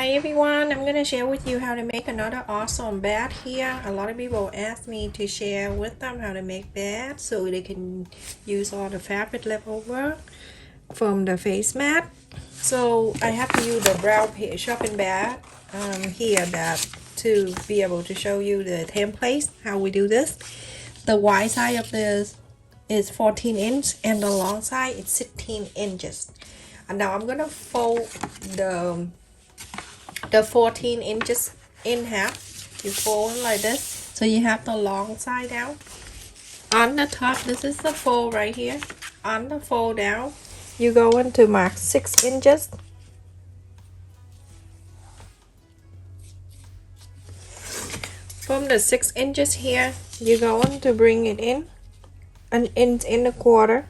Hi everyone, I'm going to share with you how to make another awesome bag here. A lot of people ask me to share with them how to make bags so they can use all the fabric left over from the face mat. So I have to use the brown shopping bag here that to be able to show you the template how we do this. The wide side of this is 14 inch and the long side is 16 inches. And now I'm gonna fold the 14 inches in half. You fold like this so you have the long side down. On the top, this is the fold right here. On the fold down, you go into mark 6 inches. From the 6 inches here, you're going to bring it in an inch and a quarter.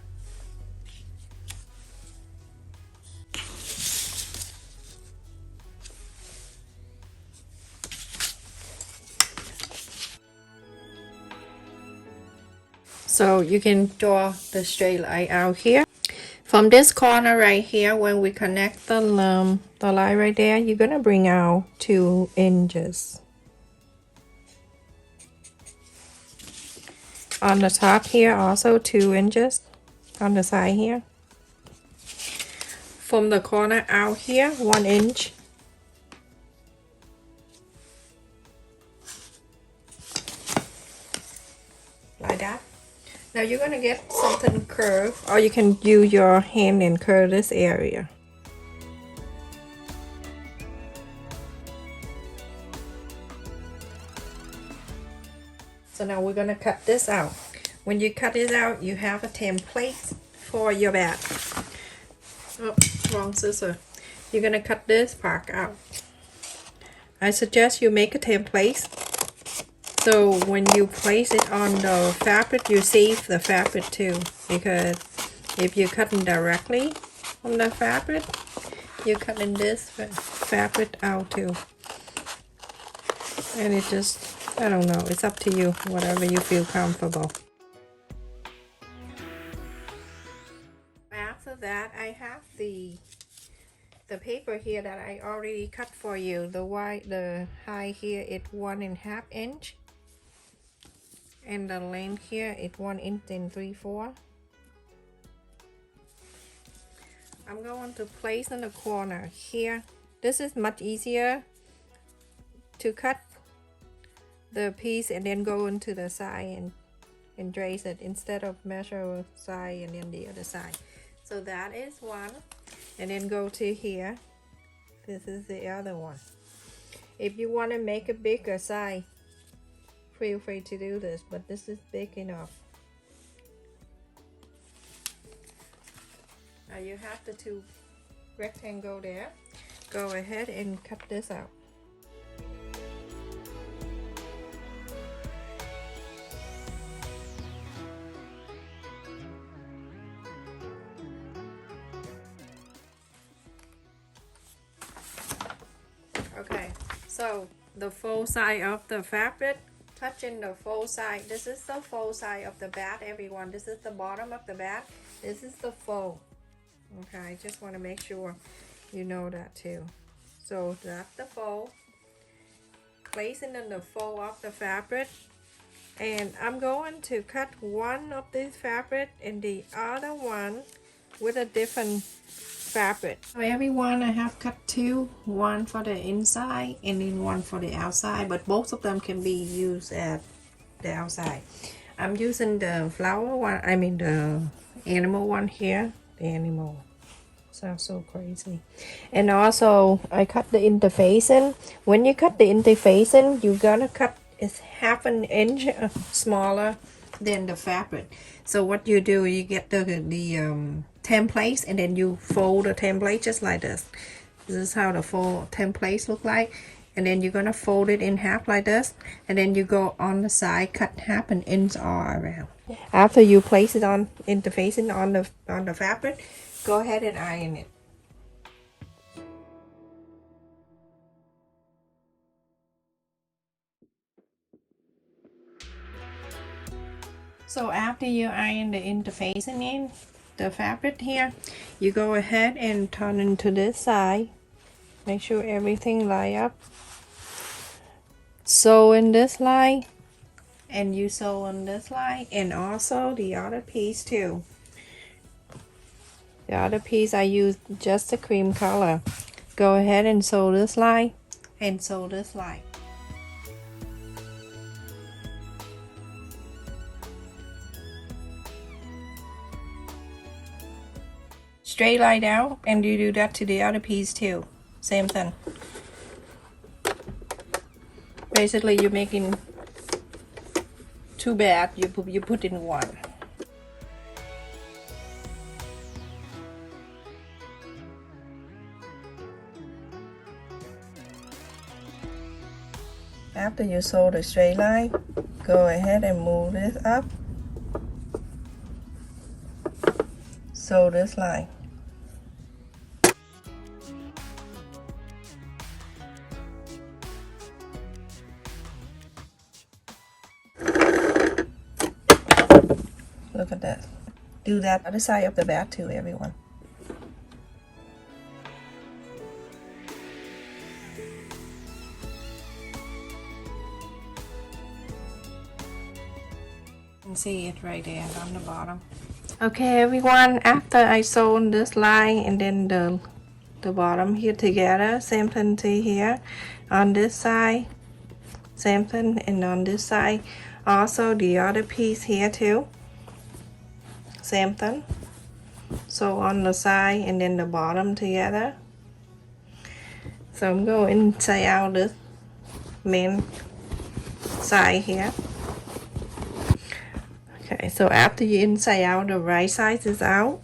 So you can draw the straight line out here. From this corner right here, when we connect the line right there, you're gonna bring out 2 inches. On the top here, also 2 inches on the side here. From the corner out here, 1 inch. Like that. Now you're gonna get something curved, or you can use your hand and curve this area. So now we're gonna cut this out. When you cut it out, you have a template for your bag. Oh, wrong scissor. You're gonna cut this part out. I suggest you make a template. So when you place it on the fabric, you save the fabric too, because if you're cutting directly on the fabric, you're cutting this fabric out too. And it just, I don't know, it's up to you, whatever you feel comfortable. After that, I have the paper here that I already cut for you. The height here is 1.5 inch. And the length here is 1 inch and 3/4. I'm going to place in the corner here. This is much easier to cut the piece and then go into the side and trace it instead of measure side and then the other side. So that is one, and then go to here. This is the other one. If you want to make a bigger side, feel free to do this, but this is big enough. Now you have the 2 rectangle there. Go ahead and cut this out. Okay, so the fold side of the fabric, touching the fold side. This is the fold side of the bag, everyone. This is the bottom of the bag. This is the fold. Okay, I just want to make sure you know that too. So that's the fold. Placing in the fold of the fabric. And I'm going to cut one of this fabric and the other one with a different fabric. So everyone, I have cut 2, one for the inside and then one for the outside, but both of them can be used at the outside. I'm using the flower one, I mean the animal one here. The animal sounds so crazy. And also I cut the interfacing. When you cut the interfacing, you're gonna cut is 1/2 inch smaller than the fabric. So what you do, you get the templates and then you fold the template just like this. This is how the fold templates look like. And then you're gonna fold it in half like this, and then you go on the side, cut 1/2 inch all around. After you place it on interfacing on the fabric, go ahead and iron it. So after you iron the interfacing in the fabric here, you go ahead and turn into this side Make sure everything line up. Sew in this line, and you sew on this line, and also the other piece too. The other piece I used just the cream color. Go ahead and sew this line and sew this line. Straight line down, and you do that to the other piece too. Same thing. Basically, you're making two bags. You put in one. After you sew the straight line, go ahead and move this up. Sew this line. Look at that. Do that other side of the bag too, everyone. You can see it right there on the bottom. Okay, everyone. After I sewn this line and then the bottom here together, same thing to here on this side, same thing, and on this side also the other piece here too, same thing. So on the side and then the bottom together. So I'm going inside out this main side here. Okay, so after you inside out, the right side is out,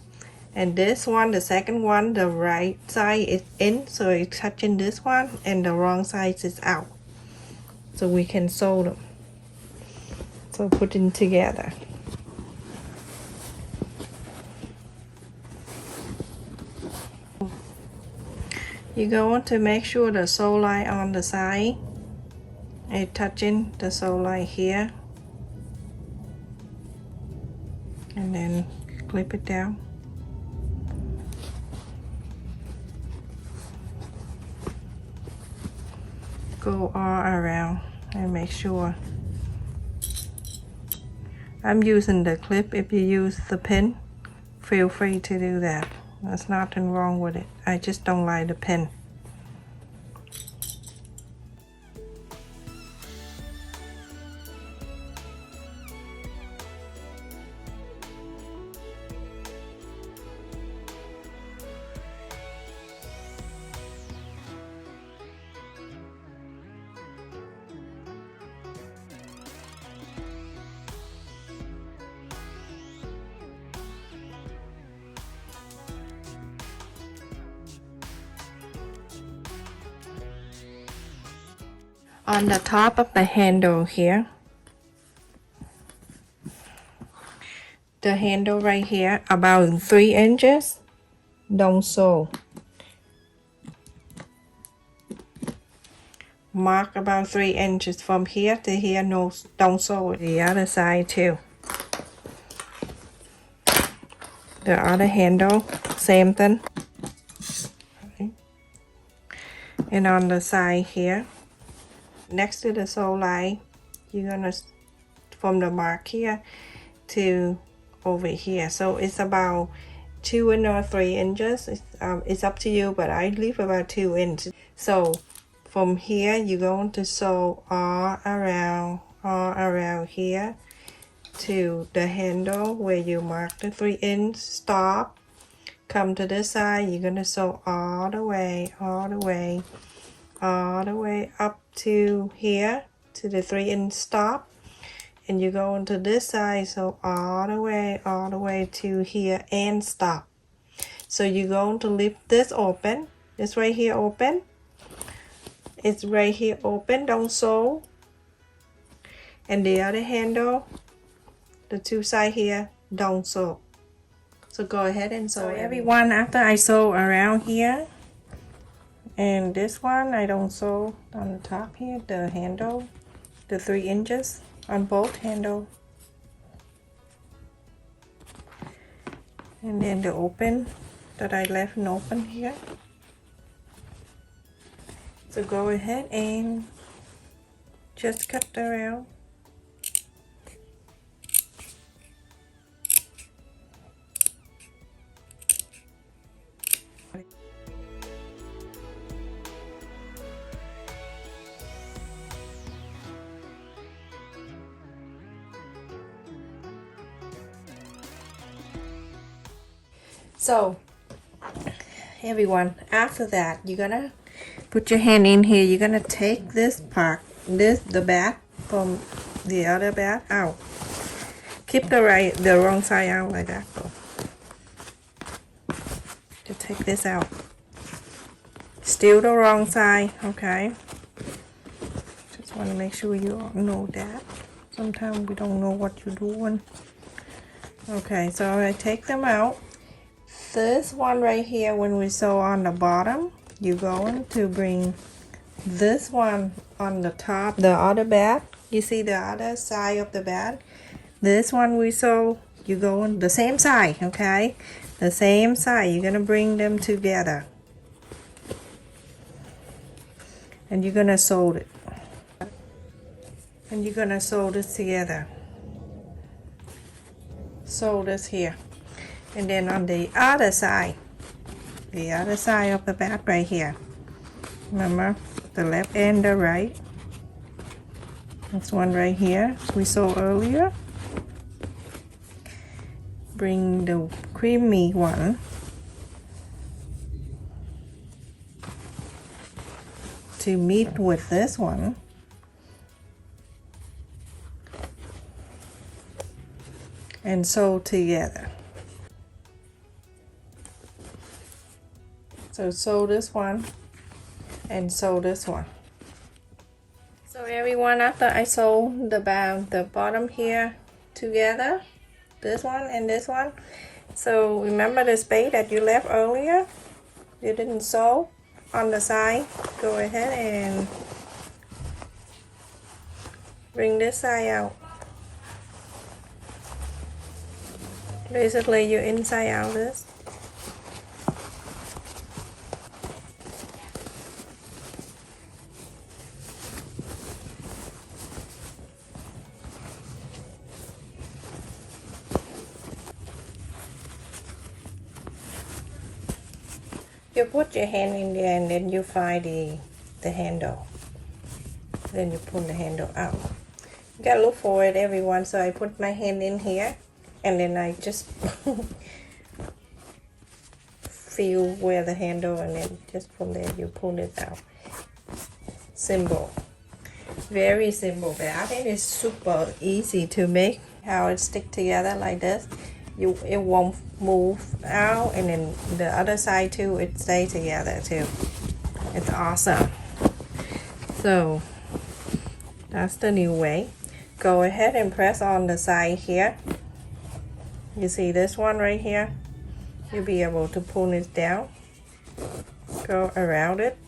and this one, the second one, the right side is in, so it's touching this one, and the wrong side is out. So we can sew them. So put them together. You're going to make sure the sew line on the side is touching the sew line here, and then clip it down. Go all around and make sure. I'm using the clip. If you use the pin, feel free to do that. There's nothing wrong with it. I just don't like the pin. On the top of the handle here, the handle right here, about 3 inches, don't sew. Mark about 3 inches from here to here. No, don't sew. The other side too. The other handle, same thing. Okay. And on the side here, next to the sew line, you're gonna, from the mark here to over here, so it's about 2 or 3 inches. It's up to you, but I leave about 2 inches. So from here, you're going to sew all around here to the handle where you mark the 3 inch. Stop, come to this side. You're gonna sew all the way up to here to the 3 inch stop, and you go into this side, so all the way to here and stop. So you're going to leave this open. It's right here open. It's right here open. Don't sew. And the other handle, the two side here, don't sew. So go ahead and sew everyone. After I sew around here, and this one I don't sew on the top here, the handle, the 3 inches on both handle, and then the open that I left an open here. So go ahead and just cut around. So everyone, after that you're gonna put your hand in here. You're gonna take this part, the back from the other back out. Keep the wrong side out like that though. To take this out. Still the wrong side, okay? Just want to make sure you all know that. Sometimes we don't know what you're doing. Okay, so I take them out. This one right here, when we sew on the bottom, you're going to bring this one on the top, the other bag. You see the other side of the bag? This one we sew, you go on the same side, okay? The same side, you're gonna bring them together. And you're gonna sew it. And you're gonna sew this together. Sew this here. And then on the other side of the bag right here. Remember, the left and the right. This one right here, we saw earlier. Bring the creamy one to meet with this one. And sew together. So sew this one and sew this one. So everyone, after I sew the bottom here together, this one and this one, so remember the space that you left earlier, you didn't sew on the side, go ahead and bring this side out. Basically you inside out this. You put your hand in there and then you find the handle. Then you pull the handle out. You gotta look for it, everyone. So I put my hand in here and then I just feel where the handle, and then just from there you pull it out. Simple. Very simple, but I think it's super easy to make. How it stick together like this. It won't move out, and then the other side too, it stay together too. It's awesome. So that's the new way. Go ahead and press on the side here. You see this one right here? You'll be able to pull it down, go around it.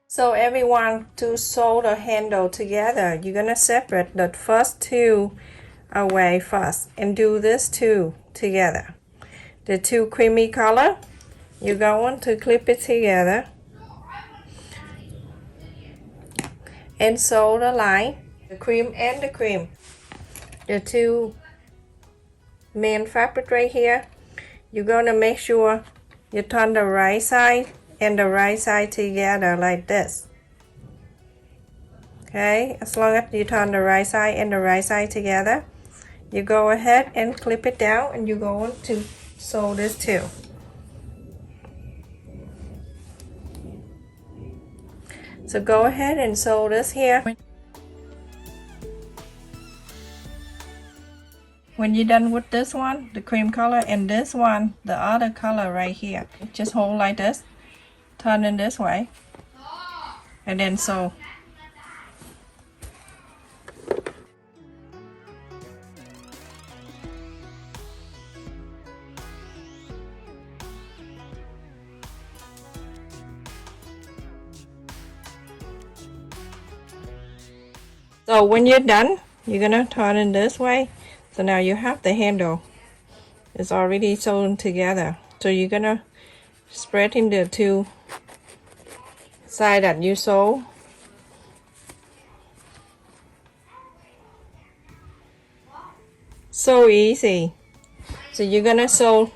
So everyone, to sew the handle together, you're gonna separate the first two away first and do this two together. The two creamy color, you're going to clip it together and sew the line, the cream and the cream. The two main fabric right here, you're gonna make sure you turn the right side and the right side together like this. Okay, as long as you turn the right side and the right side together, you go ahead and clip it down, and you're going to sew this too. So go ahead and sew this here. When you're done with this one, the cream color, and this one, the other color right here, just hold like this, turn in this way, and then sew. So when you're done, you're gonna turn it this way. So now you have the handle. It's already sewn together. So you're gonna spread in the two sides that you sew. So easy. So you're gonna sew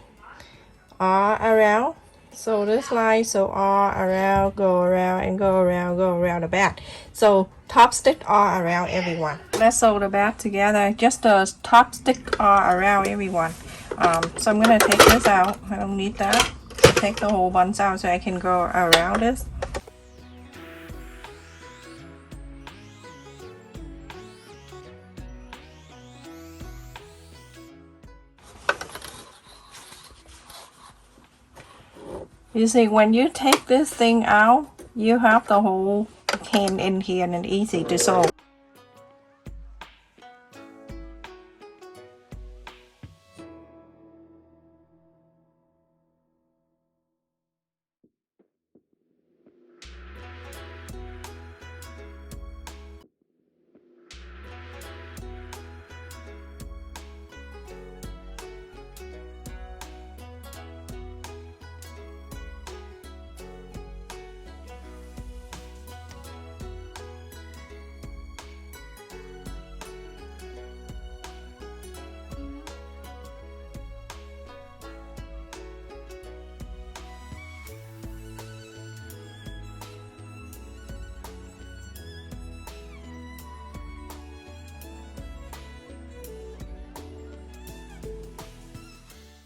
all around. So this line, so all around, go around and go around the back. So top stitch all around everyone. Let's sew the back together. Just the top stitch all around everyone. So I'm gonna take this out. I don't need that. Take the whole bunch out so I can go around this. You see, when you take this thing out, you have the whole can in here and it's easy to sew.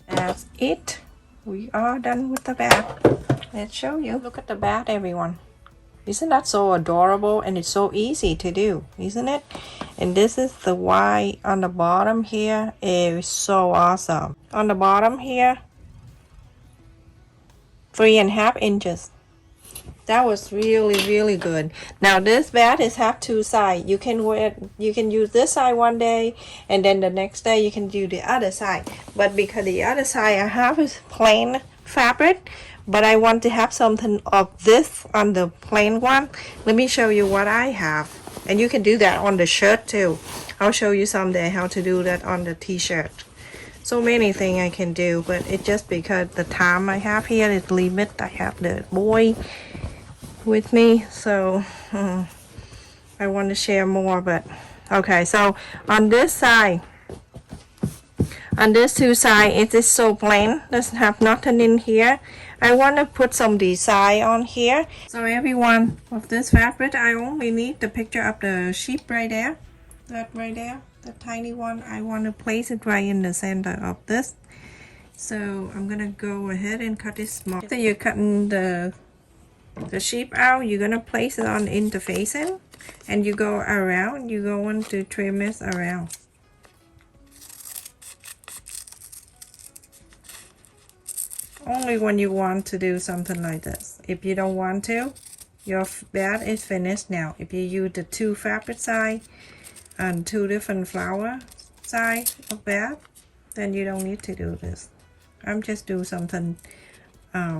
That's it. We are done with the back. Let's show you. Look at the back, everyone. Isn't that so adorable? And it's so easy to do, isn't it? And this is the Y on the bottom here. It is so awesome. On the bottom here, 3.5 inches. That was really good. Now this bag is have two sides. You can use this side one day, and then the next day you can do the other side. But because the other side I have is plain fabric, but I want to have something of this on the plain one. Let me show you what I have, and you can do that on the shirt too. I'll show you someday how to do that on the t-shirt. So many things I can do, but it's just because the time I have here is limited. I have the boy with me, so I want to share more. But okay, so on this side, on this two side, it is so plain, doesn't have nothing in here. I want to put some design on here. So everyone, of this fabric I only need the picture of the sheep right there, that right there, the tiny one. I want to place it right in the center of this. So I'm gonna go ahead and cut it small. So you're cutting the sheep out, you're gonna place it on interfacing, and you go around, you go on to trim it around. Only when you want to do something like this. If you don't want to, your bag is finished now. If you use the two fabric side and two different flower side of bag, then you don't need to do this. I'm just do something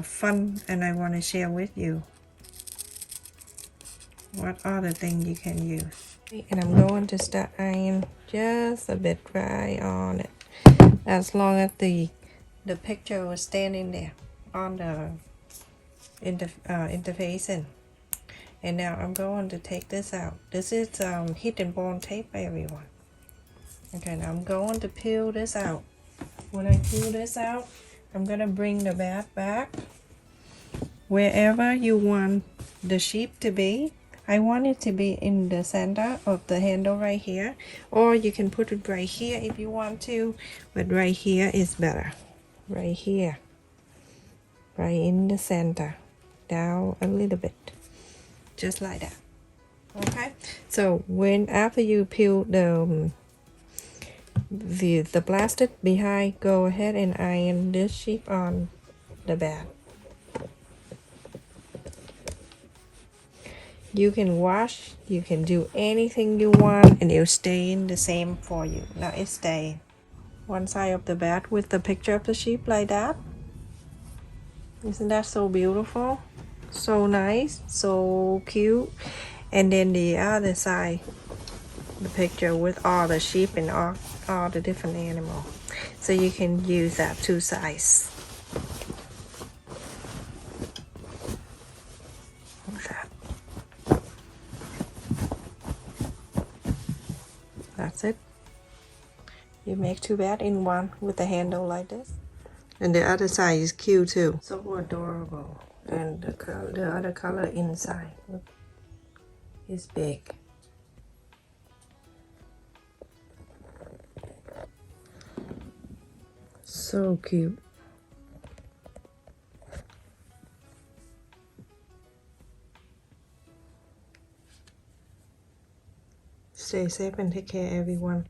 fun, and I want to share with you what other thing you can use. And I'm going to start iron just a bit dry on it, as long as the picture was standing there on the interfacing. And now I'm going to take this out. This is hidden bond tape, everyone. Okay, now I'm going to peel this out. When I peel this out, I'm gonna bring the bag back wherever you want the sheep to be. I want it to be in the center of the handle right here, or you can put it right here if you want to, but right here is better. Right here, right in the center, down a little bit, just like that. Okay, so when after you peel the plastic behind, go ahead and iron this sheep on the bag. You can wash, you can do anything you want, and it'll stay in the same for you. Now it's staying one side of the bag with the picture of the sheep like that. Isn't that so beautiful? So nice, so cute. And then the other side, the picture with all the sheep and all the different animals. So you can use that two size. Like that. That's it. You make two bags in one with the handle like this. And the other side is cute too. So adorable. And the other color inside is big. So cute. Stay safe and take care, everyone.